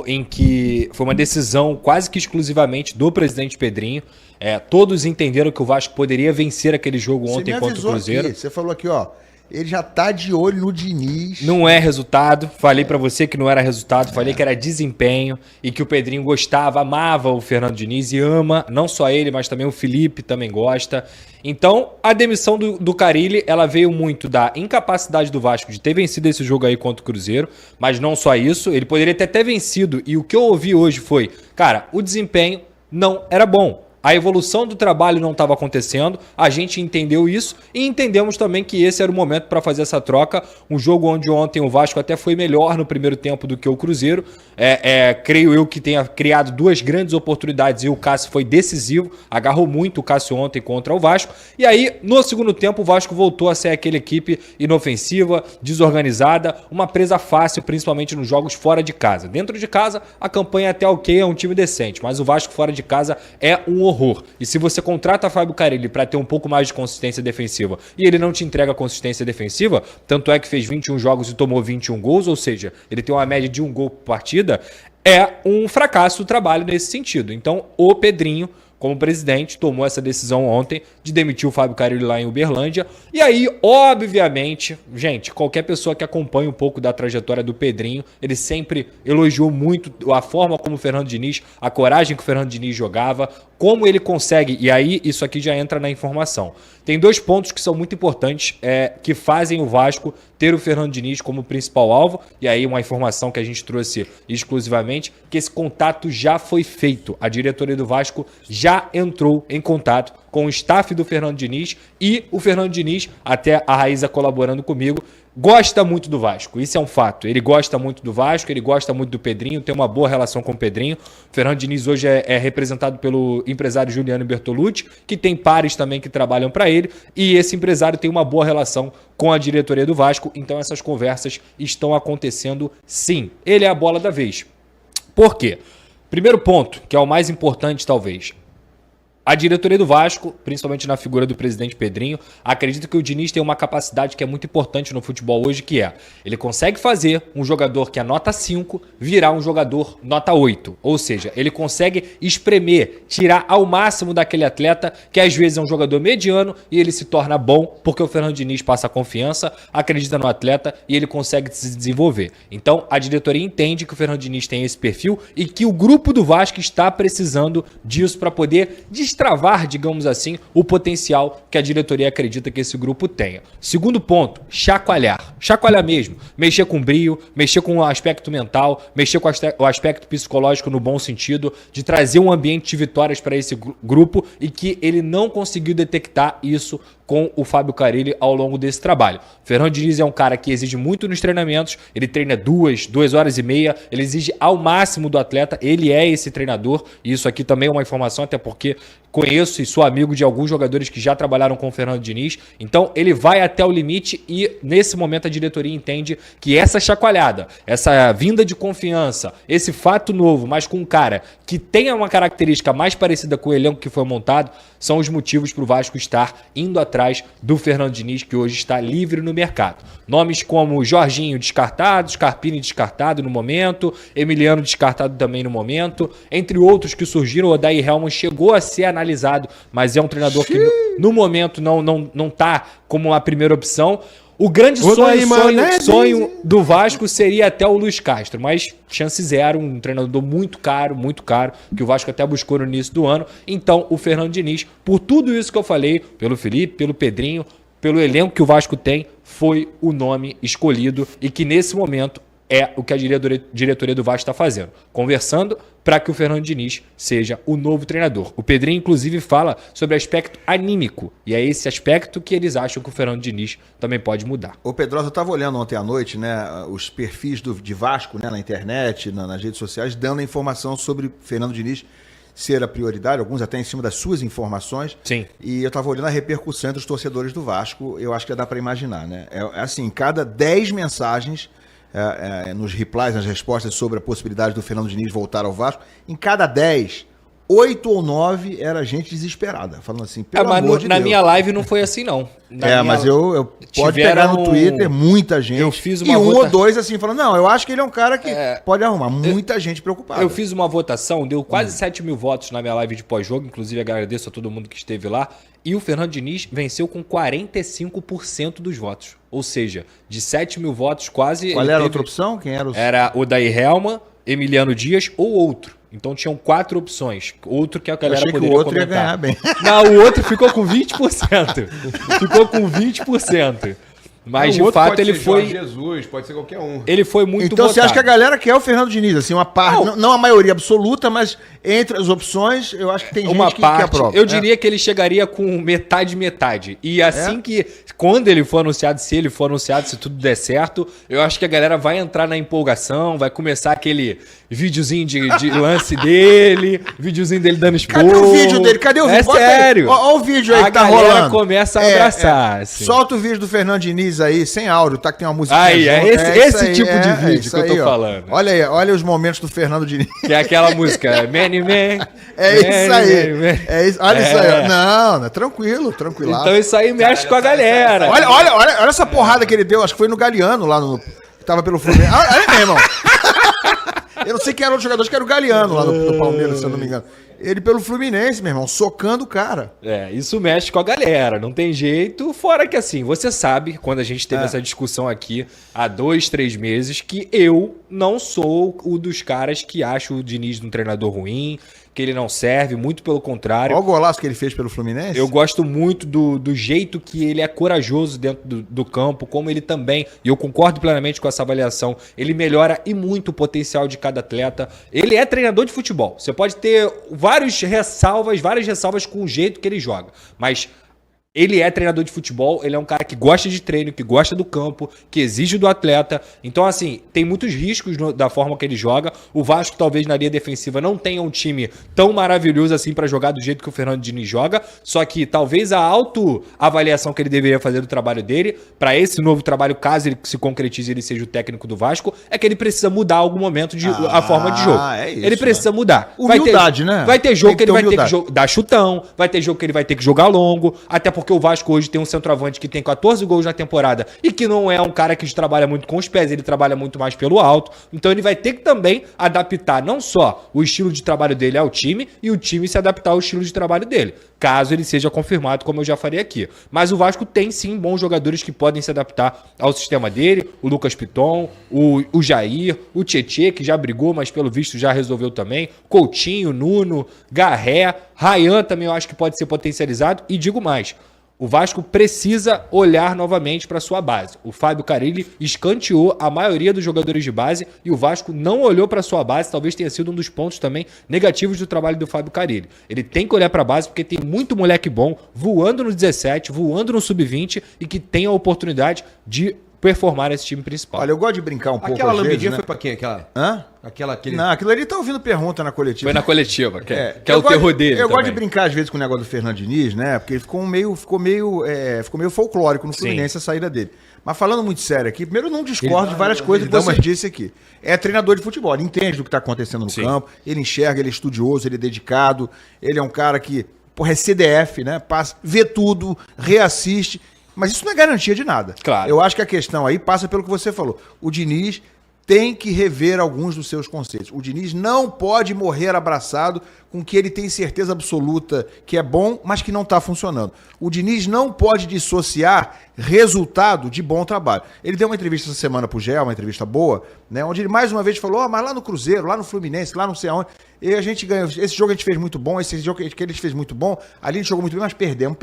em que foi uma decisão quase que exclusivamente do presidente Pedrinho. Todos entenderam que o Vasco poderia vencer aquele jogo ontem contra o Cruzeiro. Você falou aqui, ó, ele já tá de olho no Diniz. Não é resultado. Falei pra você que não era resultado. Falei que era desempenho e que o Pedrinho gostava, amava o Fernando Diniz e ama, não só ele, mas também o Felipe também gosta. Então, a demissão do Carille, ela veio muito da incapacidade do Vasco de ter vencido esse jogo aí contra o Cruzeiro, mas não só isso, ele poderia ter até vencido. E o que eu ouvi hoje foi, cara, o desempenho não era bom. A evolução do trabalho não estava acontecendo, a gente entendeu isso e entendemos também que esse era o momento para fazer essa troca. Um jogo onde ontem o Vasco até foi melhor no primeiro tempo do que o Cruzeiro. Creio eu que tenha criado duas grandes oportunidades e o Cássio foi decisivo, agarrou muito o Cássio ontem contra o Vasco. E aí, no segundo tempo, o Vasco voltou a ser aquela equipe inofensiva, desorganizada, uma presa fácil, principalmente nos jogos fora de casa. Dentro de casa, a campanha até ok, é um time decente, mas o Vasco fora de casa é um horror. E se você contrata Fábio Carille para ter um pouco mais de consistência defensiva e ele não te entrega consistência defensiva, tanto é que fez 21 jogos e tomou 21 gols, ou seja, ele tem uma média de 1 gol por partida, é um fracasso o trabalho nesse sentido. Então, o Pedrinho, como presidente, tomou essa decisão ontem de demitir o Fábio Carille lá em Uberlândia. E aí, obviamente, gente, qualquer pessoa que acompanha um pouco da trajetória do Pedrinho, ele sempre elogiou muito a forma como o Fernando Diniz, a coragem que o Fernando Diniz jogava, como ele consegue, e aí isso aqui já entra na informação. Tem 2 pontos que são muito importantes, que fazem o Vasco ter o Fernando Diniz como principal alvo, e aí uma informação que a gente trouxe exclusivamente, que esse contato já foi feito. A diretoria do Vasco já entrou em contato com o staff do Fernando Diniz e o Fernando Diniz, até a Raíza colaborando comigo, gosta muito do Vasco, isso é um fato. Ele gosta muito do Vasco, ele gosta muito do Pedrinho, tem uma boa relação com o Pedrinho. O Fernando Diniz hoje é representado pelo empresário Juliano Bertolucci, que tem pares também que trabalham para ele, e esse empresário tem uma boa relação com a diretoria do Vasco, então essas conversas estão acontecendo sim. Ele é a bola da vez. Por quê? Primeiro ponto, que é o mais importante talvez. A diretoria do Vasco, principalmente na figura do presidente Pedrinho, acredita que o Diniz tem uma capacidade que é muito importante no futebol hoje, que é, ele consegue fazer um jogador que é nota 5 virar um jogador nota 8. Ou seja, ele consegue espremer, tirar ao máximo daquele atleta que às vezes é um jogador mediano e ele se torna bom porque o Fernando Diniz passa confiança, acredita no atleta e ele consegue se desenvolver. Então, a diretoria entende que o Fernando Diniz tem esse perfil e que o grupo do Vasco está precisando disso para poder destravar, digamos assim, o potencial que a diretoria acredita que esse grupo tenha. Segundo ponto, chacoalhar. Chacoalhar mesmo. Mexer com brio, mexer com o aspecto mental, mexer com o aspecto psicológico no bom sentido, de trazer um ambiente de vitórias para esse grupo e que ele não conseguiu detectar isso com o Fábio Carille ao longo desse trabalho. O Fernando Diniz é um cara que exige muito nos treinamentos, ele treina 2 horas e meia, ele exige ao máximo do atleta, ele é esse treinador, e isso aqui também é uma informação, até porque conheço e sou amigo de alguns jogadores que já trabalharam com o Fernando Diniz, então ele vai até o limite e nesse momento a diretoria entende que essa chacoalhada, essa vinda de confiança, esse fato novo, mas com um cara que tenha uma característica mais parecida com o elenco que foi montado, são os motivos para o Vasco estar indo atrás do Fernando Diniz, que hoje está livre no mercado. Nomes como Jorginho descartado, Scarpini descartado no momento, Emiliano descartado também no momento, entre outros que surgiram, o Odair Hellmann chegou a ser analisado, mas é um treinador que no momento não está como uma primeira opção. O grande sonho do Vasco seria até o Luiz Castro, mas chance zero, um treinador muito caro, que o Vasco até buscou no início do ano. Então, o Fernando Diniz, por tudo isso que eu falei, pelo Felipe, pelo Pedrinho, pelo elenco que o Vasco tem, foi o nome escolhido e que nesse momento é o que a diretoria do Vasco está fazendo, conversando para que o Fernando Diniz seja o novo treinador. O Pedrinho, inclusive, fala sobre aspecto anímico, e é esse aspecto que eles acham que o Fernando Diniz também pode mudar. Ô Pedrosa, eu estava olhando ontem à noite, né, os perfis de Vasco, né, na internet, nas redes sociais, dando informação sobre Fernando Diniz ser a prioridade, alguns até em cima das suas informações. Sim. E eu estava olhando a repercussão entre os torcedores do Vasco, eu acho que já dá para imaginar, né? É assim, cada 10 mensagens nos replies, nas respostas sobre a possibilidade do Fernando Diniz voltar ao Vasco, em cada 10, 8 ou 9 era gente desesperada, falando assim, pelo mas amor de na Deus. minha live não foi assim, não. Mas eu pode pegar no Twitter muita gente. Eu fiz uma e um ou dois assim, falando, não, eu acho que ele é um cara que pode arrumar. Muita gente preocupada. Eu fiz uma votação, deu quase 7 mil votos na minha live de pós-jogo, inclusive agradeço a todo mundo que esteve lá. E o Fernando Diniz venceu com 45% dos votos. Ou seja, de 7 mil votos, quase... Qual era a outra opção? Quem era o... Era o Daí Helman, Emiliano Dias ou outro. Então tinham 4 opções. Outro que a galera poderia que o outro comentar. ia ganhar bem. Não, o outro ficou com 20%. Ficou com 20%. Mas de fato ele foi... Jesus, pode ser qualquer um. Ele foi muito Então votado. você acha que a galera quer o Fernando Diniz, assim, uma parte, não a maioria absoluta, mas entre as opções, eu acho que tem uma gente que parte, aprova. eu diria que ele chegaria com metade. E assim que, quando ele for anunciado, se ele for anunciado, se tudo der certo, eu acho que a galera vai entrar na empolgação, vai começar aquele videozinho de lance dele, videozinho dele dando esporro. Cadê o vídeo dele? Cadê o vídeo? É sério. Olha o vídeo aí que tá rolando. A galera começa a abraçar. Assim. Solta o vídeo do Fernando Diniz aí, sem áudio, tá? Que tem uma música. Aí, esse tipo de vídeo que eu tô falando. Olha aí, olha os momentos do Fernando Diniz. Que é aquela música, Many Man. Isso aí. É isso. Olha isso aí. Não, tranquilo. Então isso aí mexe com a galera. Olha essa porrada que ele deu, acho que foi no Galeano, lá no... Tava pelo Fluminense. Olha aí, irmão. Eu não sei quem era outro jogador, acho que era o Galeano lá no Palmeiras, se eu não me engano. Ele pelo Fluminense, meu irmão, socando o cara. Isso mexe com a galera, não tem jeito. Fora que assim, você sabe, quando a gente teve essa discussão aqui há 2, 3 meses, que eu não sou o dos caras que acha o Diniz um treinador ruim, que ele não serve, muito pelo contrário. Olha o golaço que ele fez pelo Fluminense. Eu gosto muito do jeito que ele é corajoso dentro do campo, como ele também, e eu concordo plenamente com essa avaliação, ele melhora e muito o potencial de cada atleta. Ele é treinador de futebol. Você pode ter várias ressalvas com o jeito que ele joga, mas ele é treinador de futebol, ele é um cara que gosta de treino, que gosta do campo, que exige do atleta. Então, assim, tem muitos riscos da forma que ele joga. O Vasco, talvez, na linha defensiva, não tenha um time tão maravilhoso assim para jogar do jeito que o Fernando Diniz joga. Só que talvez a autoavaliação que ele deveria fazer do trabalho dele, para esse novo trabalho, caso ele se concretize e ele seja o técnico do Vasco, é que ele precisa mudar algum momento a forma de jogo. Isso, ele precisa mudar. Humildade, né? Vai ter jogo que ele vai ter que dar chutão, vai ter jogo que ele vai ter que jogar longo, até porque o Vasco hoje tem um centroavante que tem 14 gols na temporada e que não é um cara que trabalha muito com os pés, ele trabalha muito mais pelo alto. Então ele vai ter que também adaptar não só o estilo de trabalho dele ao time e o time se adaptar ao estilo de trabalho dele, caso ele seja confirmado, como eu já falei aqui. Mas o Vasco tem sim bons jogadores que podem se adaptar ao sistema dele, o Lucas Piton, o Jair, o Tietê, que já brigou, mas pelo visto já resolveu também, Coutinho, Nuno, Garré, Ryan também eu acho que pode ser potencializado. E digo mais, o Vasco precisa olhar novamente para sua base. O Fábio Carille escanteou a maioria dos jogadores de base e o Vasco não olhou para sua base. Talvez tenha sido um dos pontos também negativos do trabalho do Fábio Carille. Ele tem que olhar para a base porque tem muito moleque bom voando no 17, voando no sub-20 e que tem a oportunidade de performar esse time principal. Olha, eu gosto de brincar um pouco. Aquela lambidinha, né? foi pra quem? Aquela? Hã? Aquele... Não, aquilo ali tá ouvindo pergunta na coletiva. Foi na coletiva, que é o terror dele. Eu também gosto de brincar às vezes com o negócio do Fernando Diniz, né? Porque ele ficou meio folclórico no Fluminense a saída dele. Mas falando muito sério aqui, primeiro eu não discordo de várias coisas que você disse aqui. É treinador de futebol, ele entende do que está acontecendo no campo, ele enxerga, ele é estudioso, ele é dedicado, ele é um cara que, é CDF, né? Vê tudo, reassiste. Mas isso não é garantia de nada. Claro. Eu acho que a questão aí passa pelo que você falou. O Diniz tem que rever alguns dos seus conceitos. O Diniz não pode morrer abraçado com o que ele tem certeza absoluta que é bom, mas que não está funcionando. O Diniz não pode dissociar resultado de bom trabalho. Ele deu uma entrevista essa semana pro GE, uma entrevista boa, né, onde ele mais uma vez falou, mas lá no Cruzeiro, lá no Fluminense, lá não sei aonde, e a gente ganhou. Esse jogo a gente fez muito bom, esse jogo que ele fez muito bom, ali a gente jogou muito bem, mas perdemos.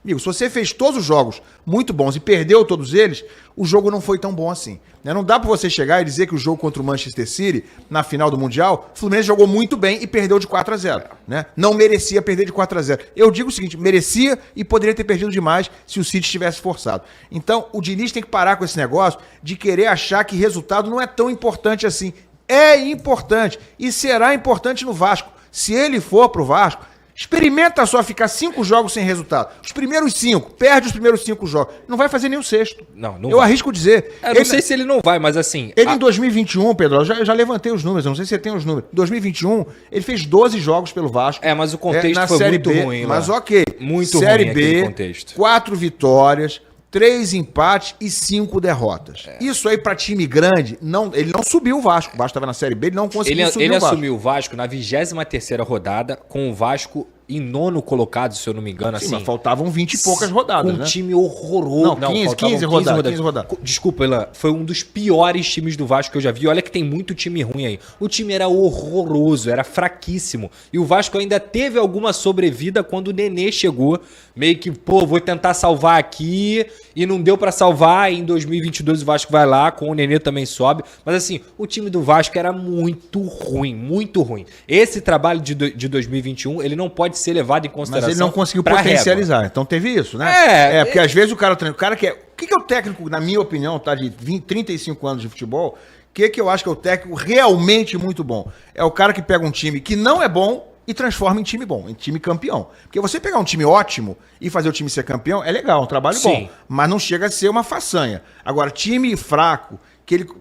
Amigo, se você fez todos os jogos muito bons e perdeu todos eles, o jogo não foi tão bom assim. Né? Não dá pra você chegar e dizer que o jogo contra o Manchester City, na final do Mundial, o Fluminense jogou muito bem e perdeu de 4-0. Né? Não merecia perder de 4-0. Eu digo o seguinte, merecia e poderia ter perdido demais se o City tivesse forçado. Então, o Diniz tem que parar com esse negócio de querer achar que resultado não é tão importante assim. É importante e será importante no Vasco. Se ele for pro Vasco, Experimenta só ficar 5 jogos sem resultado. Os primeiros 5, perde os primeiros 5 jogos. Não vai fazer nem o sexto. Não Eu vai. arrisco dizer. Eu não sei se ele não vai, mas assim... Ele em 2021, Pedro, eu já levantei os números, eu não sei se você tem os números. Em 2021, ele fez 12 jogos pelo Vasco. Mas o contexto na foi Série muito B, ruim. Mas lá. ok. Muito Série ruim aquele B, contexto. 4 vitórias, 3 empates e 5 derrotas. Isso aí pra time grande, ele não subiu o Vasco. O Vasco estava na Série B, ele não conseguiu subir Ele o Vasco. assumiu o Vasco na 23ª rodada, com o Vasco em 9º colocado, se eu não me engano. Sim, assim, mas faltavam 20 e poucas rodadas, com né? um time horroroso. Não, 15 faltavam rodadas, 15 rodadas. Desculpa, Elan, foi um dos piores times do Vasco que eu já vi. Olha que tem muito time ruim aí. O time era horroroso, era fraquíssimo. E o Vasco ainda teve alguma sobrevida quando o Nenê chegou. Meio que, vou tentar salvar aqui. E não deu pra salvar. E em 2022 o Vasco vai lá, com o Nenê também sobe. Mas assim, o time do Vasco era muito ruim, muito ruim. Esse trabalho de 2021, ele não pode ser levado em consideração. Mas ele não conseguiu pra potencializar. régua. Então teve isso, né? Porque É. às vezes o cara que é. O que é o técnico, na minha opinião, tá de 35 anos de futebol? O que eu acho que é o técnico realmente muito bom? É o cara que pega um time que não é bom e transforma em time bom, em time campeão. Porque você pegar um time ótimo e fazer o time ser campeão é legal, um trabalho Sim. bom. Mas não chega a ser uma façanha. Agora, time fraco,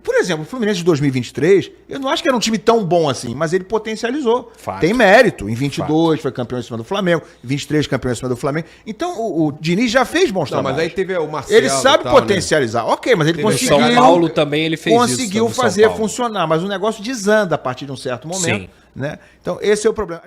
por exemplo, o Fluminense de 2023, eu não acho que era um time tão bom assim, mas ele potencializou. Fato. Tem mérito. Em 22 foi campeão em cima do Flamengo, em 23 campeão em cima do Flamengo. Então o Diniz já fez bons Não, trabalhos. mas aí teve o Marcelo. Ele sabe e tal, potencializar. Ok, mas ele Teve o conseguiu. São Paulo também ele fez conseguiu isso. no São fazer Paulo. funcionar, mas o negócio desanda a partir de um certo momento. Sim. Né? Então esse é o problema.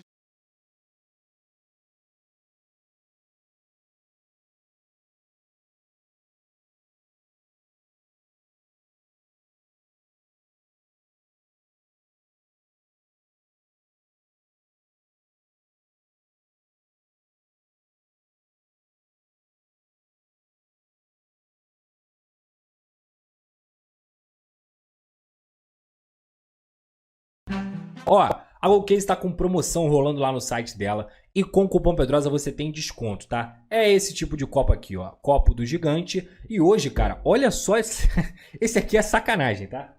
Ó, a GoCase tá com promoção rolando lá no site dela e com o cupom Pedrosa você tem desconto, tá? É esse tipo de copo aqui, ó, copo do gigante. E hoje, cara, olha só esse, esse aqui é sacanagem, tá?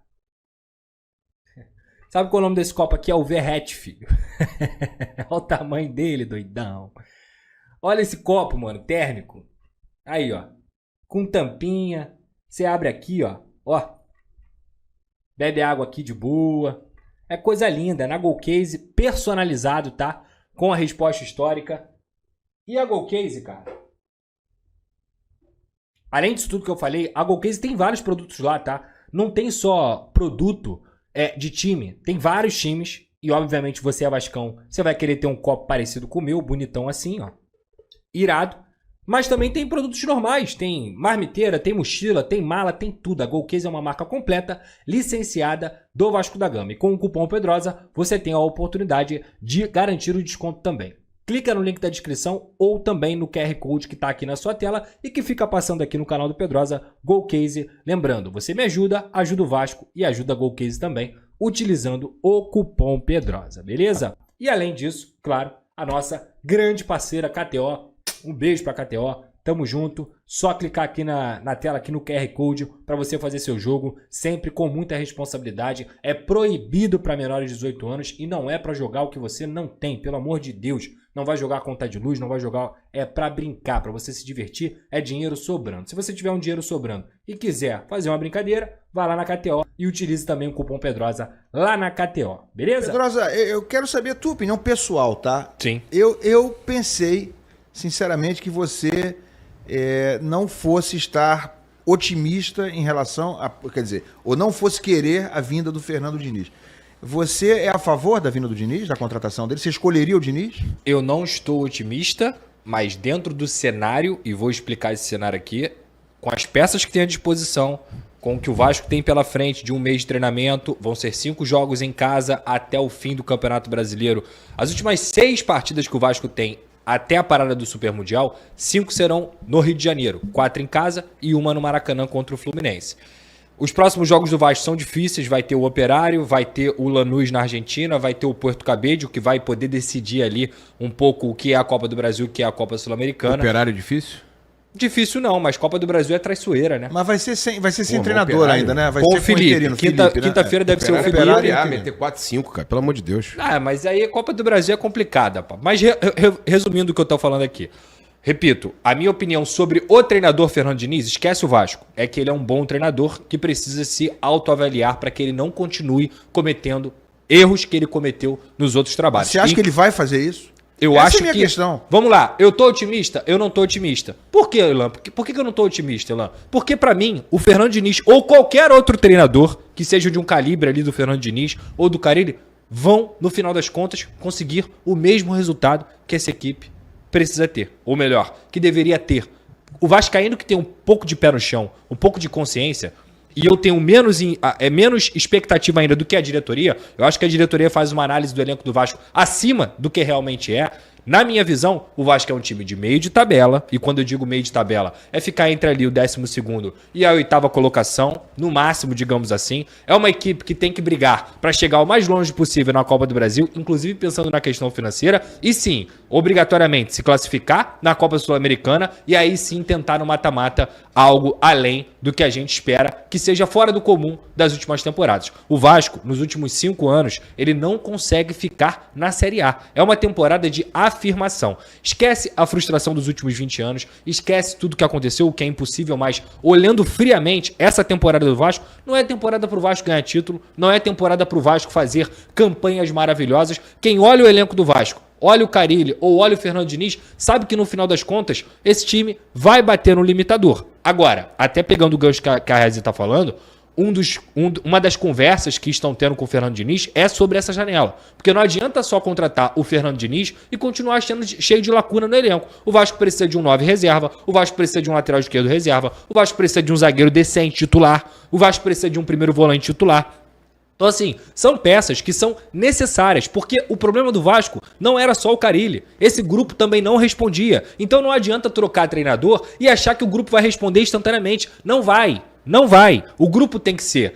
Sabe qual é o nome desse copo aqui? É o Verret, filho. Olha o tamanho dele, doidão. Olha esse copo, mano, térmico. Aí, ó, com tampinha. Você abre aqui, ó, bebe água aqui de boa. É coisa linda, na GoCase, personalizado, tá? Com a resposta histórica. E a GoCase, cara? Além disso tudo que eu falei, a GoCase tem vários produtos lá, tá? Não tem só produto de time. Tem vários times. E, obviamente, você é vascão. Você vai querer ter um copo parecido com o meu, bonitão assim, ó. Irado. Mas também tem produtos normais, tem marmiteira, tem mochila, tem mala, tem tudo. A GoCase é uma marca completa, licenciada do Vasco da Gama. E com o cupom Pedrosa, você tem a oportunidade de garantir o desconto também. Clica no link da descrição ou também no QR Code que está aqui na sua tela e que fica passando aqui no canal do Pedrosa, GoCase. Lembrando, você me ajuda, ajuda o Vasco e ajuda a GoCase também, utilizando o cupom Pedrosa, beleza? E além disso, claro, a nossa grande parceira KTO. Um beijo pra KTO, tamo junto. Só clicar aqui na tela, aqui no QR Code, para você fazer seu jogo, sempre com muita responsabilidade. É proibido para menores de 18 anos e não é para jogar o que você não tem, pelo amor de Deus. Não vai jogar conta de luz, não vai jogar, é para brincar, para você se divertir, é dinheiro sobrando. Se você tiver um dinheiro sobrando e quiser fazer uma brincadeira, vá lá na KTO e utilize também o cupom Pedrosa lá na KTO, beleza? Pedrosa, eu quero saber a tua opinião pessoal, tá? Sim. Eu pensei, sinceramente, que você não fosse estar otimista em relação a... Quer dizer, ou não fosse querer a vinda do Fernando Diniz. Você é a favor da vinda do Diniz, da contratação dele? Você escolheria o Diniz? Eu não estou otimista, mas dentro do cenário, e vou explicar esse cenário aqui, com as peças que tem à disposição, com o que o Vasco tem pela frente de um mês de treinamento, vão ser 5 jogos em casa até o fim do Campeonato Brasileiro. As últimas 6 partidas que o Vasco tem até a parada do Super Mundial, 5 serão no Rio de Janeiro, 4 em casa e 1 no Maracanã contra o Fluminense. Os próximos jogos do Vasco são difíceis, vai ter o Operário, vai ter o Lanús na Argentina, vai ter o Puerto Cabello, que vai poder decidir ali um pouco o que é a Copa do Brasil e o que é a Copa Sul-Americana. Operário difícil? Difícil não, mas Copa do Brasil é traiçoeira, né? Mas vai ser sem Pô, treinador Operário. ainda, né? Vai Com ser o Felipe. interino, Quinta-feira deve ser o Felipe. Operário, meter 4-5, cara. Pelo amor de Deus. Ah, mas aí a Copa do Brasil é complicada, pá. Mas resumindo o que eu tô falando aqui. Repito, a minha opinião sobre o treinador Fernando Diniz, esquece o Vasco, é que ele é um bom treinador que precisa se autoavaliar para que ele não continue cometendo erros que ele cometeu nos outros trabalhos. Você acha que ele vai fazer isso? Eu Essa acho é a minha que... questão. Vamos lá, eu tô otimista? Eu não tô otimista. Por que, Elan? Por que eu não tô otimista, Elan? Porque pra mim, o Fernando Diniz ou qualquer outro treinador que seja de um calibre ali do Fernando Diniz ou do Carille vão, no final das contas, conseguir o mesmo resultado que essa equipe precisa ter. Ou melhor, que deveria ter. O vascaíno que tem um pouco de pé no chão, um pouco de consciência, e eu tenho menos expectativa ainda do que a diretoria, eu acho que a diretoria faz uma análise do elenco do Vasco acima do que realmente é. Na minha visão, o Vasco é um time de meio de tabela, e quando eu digo meio de tabela, é ficar entre ali o 12º e a 8ª colocação, no máximo, digamos assim. É uma equipe que tem que brigar para chegar o mais longe possível na Copa do Brasil, inclusive pensando na questão financeira, e sim, obrigatoriamente se classificar na Copa Sul-Americana, e aí sim tentar no mata-mata algo além do que a gente espera, que seja fora do comum das últimas temporadas. O Vasco, nos últimos 5 anos, ele não consegue ficar na Série A. É uma temporada de afirmação. Esquece a frustração dos últimos 20 anos, esquece tudo que aconteceu, o que é impossível, mas olhando friamente, essa temporada do Vasco não é temporada pro Vasco ganhar título, não é temporada pro Vasco fazer campanhas maravilhosas. Quem olha o elenco do Vasco, olha o Carille ou olha o Fernando Diniz, sabe que no final das contas, esse time vai bater no limitador. Agora, até pegando o gancho que a Rezi está falando, uma das conversas que estão tendo com o Fernando Diniz é sobre essa janela. Porque não adianta só contratar o Fernando Diniz e continuar cheio de lacuna no elenco. O Vasco precisa de um 9 reserva, o Vasco precisa de um lateral esquerdo reserva, o Vasco precisa de um zagueiro decente titular, o Vasco precisa de um primeiro volante titular. Então, assim, são peças que são necessárias, porque o problema do Vasco não era só o Carille. Esse grupo também não respondia. Então não adianta trocar treinador e achar que o grupo vai responder instantaneamente. Não vai. Não vai. O grupo tem que ser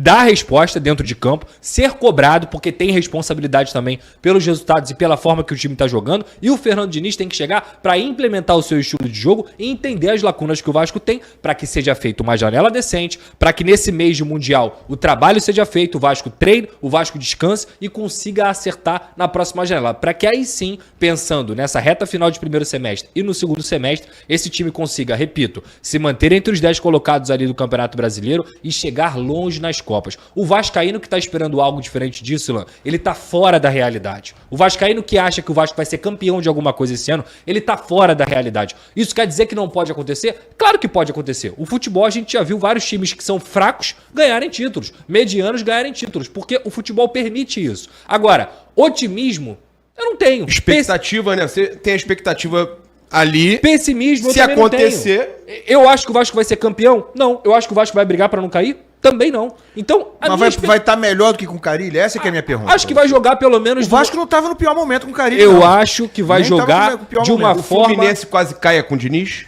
dar resposta dentro de campo, ser cobrado, porque tem responsabilidade também pelos resultados e pela forma que o time está jogando, e o Fernando Diniz tem que chegar para implementar o seu estilo de jogo e entender as lacunas que o Vasco tem, para que seja feita uma janela decente, para que nesse mês de Mundial o trabalho seja feito, o Vasco treine, o Vasco descanse e consiga acertar na próxima janela, para que aí sim, pensando nessa reta final de primeiro semestre e no segundo semestre, esse time consiga, repito, se manter entre os 10 colocados ali do Campeonato Brasileiro e chegar longe nas Copas. O vascaíno que está esperando algo diferente disso, Ilan, ele está fora da realidade. O vascaíno que acha que o Vasco vai ser campeão de alguma coisa esse ano, ele está fora da realidade. Isso quer dizer que não pode acontecer? Claro que pode acontecer. O futebol, a gente já viu vários times que são fracos ganharem títulos, medianos ganharem títulos, porque o futebol permite isso. Agora, otimismo, eu não tenho. Expectativa, né? Você tem a expectativa ali. Pessimismo, eu se também acontecer. não tenho. Eu acho que o Vasco vai ser campeão? Não. Eu acho que o Vasco vai brigar para não cair? Também não. Então, Mas vai estar melhor do que com o Carille? Essa que é a minha pergunta. Acho que vai jogar pelo menos... O Vasco não estava no pior momento com o Carille. Eu não. acho que vai Nem tava jogar no pior de uma momento. O forma... Fluminense quase caia com o Diniz.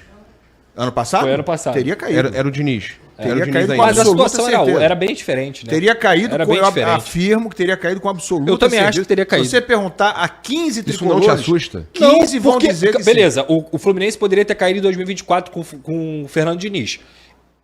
Ano passado? Foi ano passado. Teria caído. Era o Diniz. Teria Era o Diniz caído ainda. Mas a absoluta situação certeza. era bem diferente, né? Teria caído, Era com, bem eu diferente. afirmo que teria caído com absoluta Eu também acho certeza. que teria caído. Se você perguntar a 15 Isso tricolores... não te assusta? 15 vão porque, dizer que beleza, o Fluminense poderia ter caído em 2024 com o Fernando Diniz.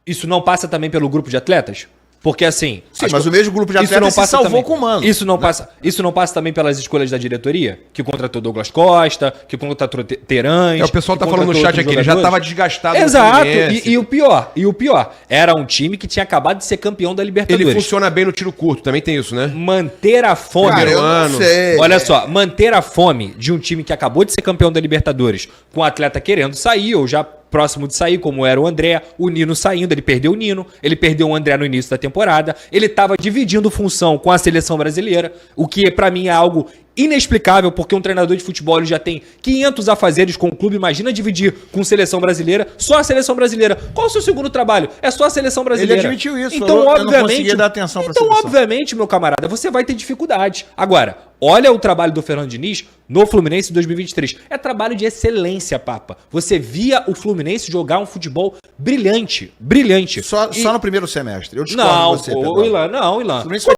Isso não passa também pelo grupo de atletas? Porque assim... Sim, mas o mesmo grupo de atletas se salvou também, com o Mano. Isso não passa também pelas escolhas da diretoria? Que contratou Douglas Costa, que contratou Terãs... O pessoal que tá falando no contratou chat aqui, outros ele já jogadores. tava desgastado. Exato, no Fluminense. e o pior, era um time que tinha acabado de ser campeão da Libertadores. Ele funciona bem no tiro curto, também tem isso, né? Manter a fome... Cara, eu não Mano. sei. Olha só, manter a fome de um time que acabou de ser campeão da Libertadores, com o atleta querendo sair ou já próximo de sair, como era o André, o Nino saindo, ele perdeu o Nino, ele perdeu o André no início da temporada, ele estava dividindo função com a seleção brasileira, o que pra mim é algo inexplicável, porque um treinador de futebol ele já tem 500 afazeres com o clube, imagina dividir com seleção brasileira, só a seleção brasileira. Qual o seu segundo trabalho? É só a seleção brasileira. Ele admitiu isso, Então, eu não obviamente, conseguia dar atenção pra então, seleção. obviamente, meu camarada, você vai ter dificuldade. Agora, olha o trabalho do Fernando Diniz no Fluminense em 2023. É trabalho de excelência, papa. Você via o Fluminense jogar um futebol brilhante, brilhante. Só no primeiro semestre. Eu discordo Não, de você, o Pedro. Ilan, não, Ilan. O Fluminense Quando